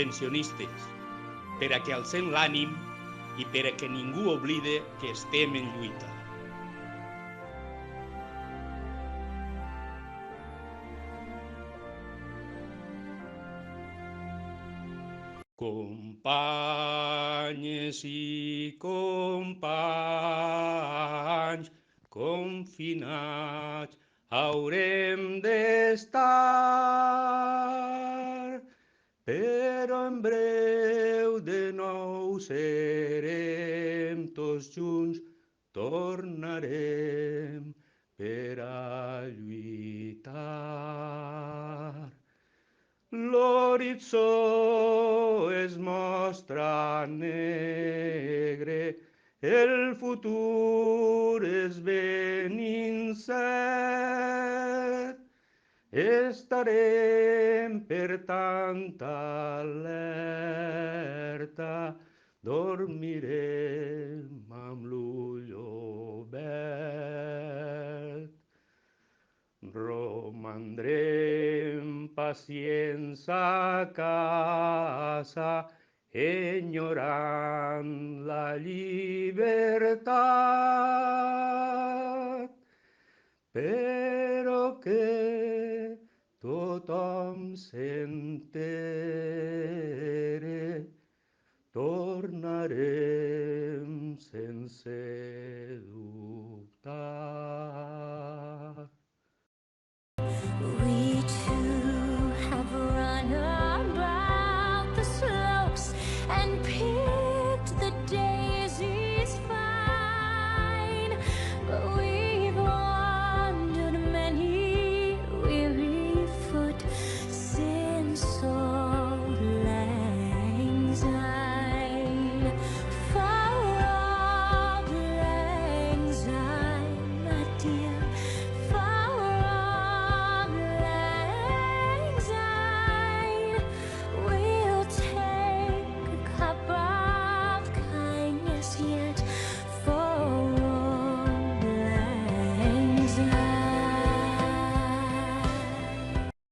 pensionistes, per a que alcem l'ànim i per a que ningú oblide que estem en lluita. Companyes i companys, confinats haurem d'estar, però en breu de nou serem tots junts, tornarem per a lluitar. L'horitzó es mostra negre, el futur és ben incert. Estarem per tant alerta, dormirem amb l'ull obert. Romandrem pacients a casa, enyorant la llibertat, però que tothom s'entere, tornarem sense dubtar. We two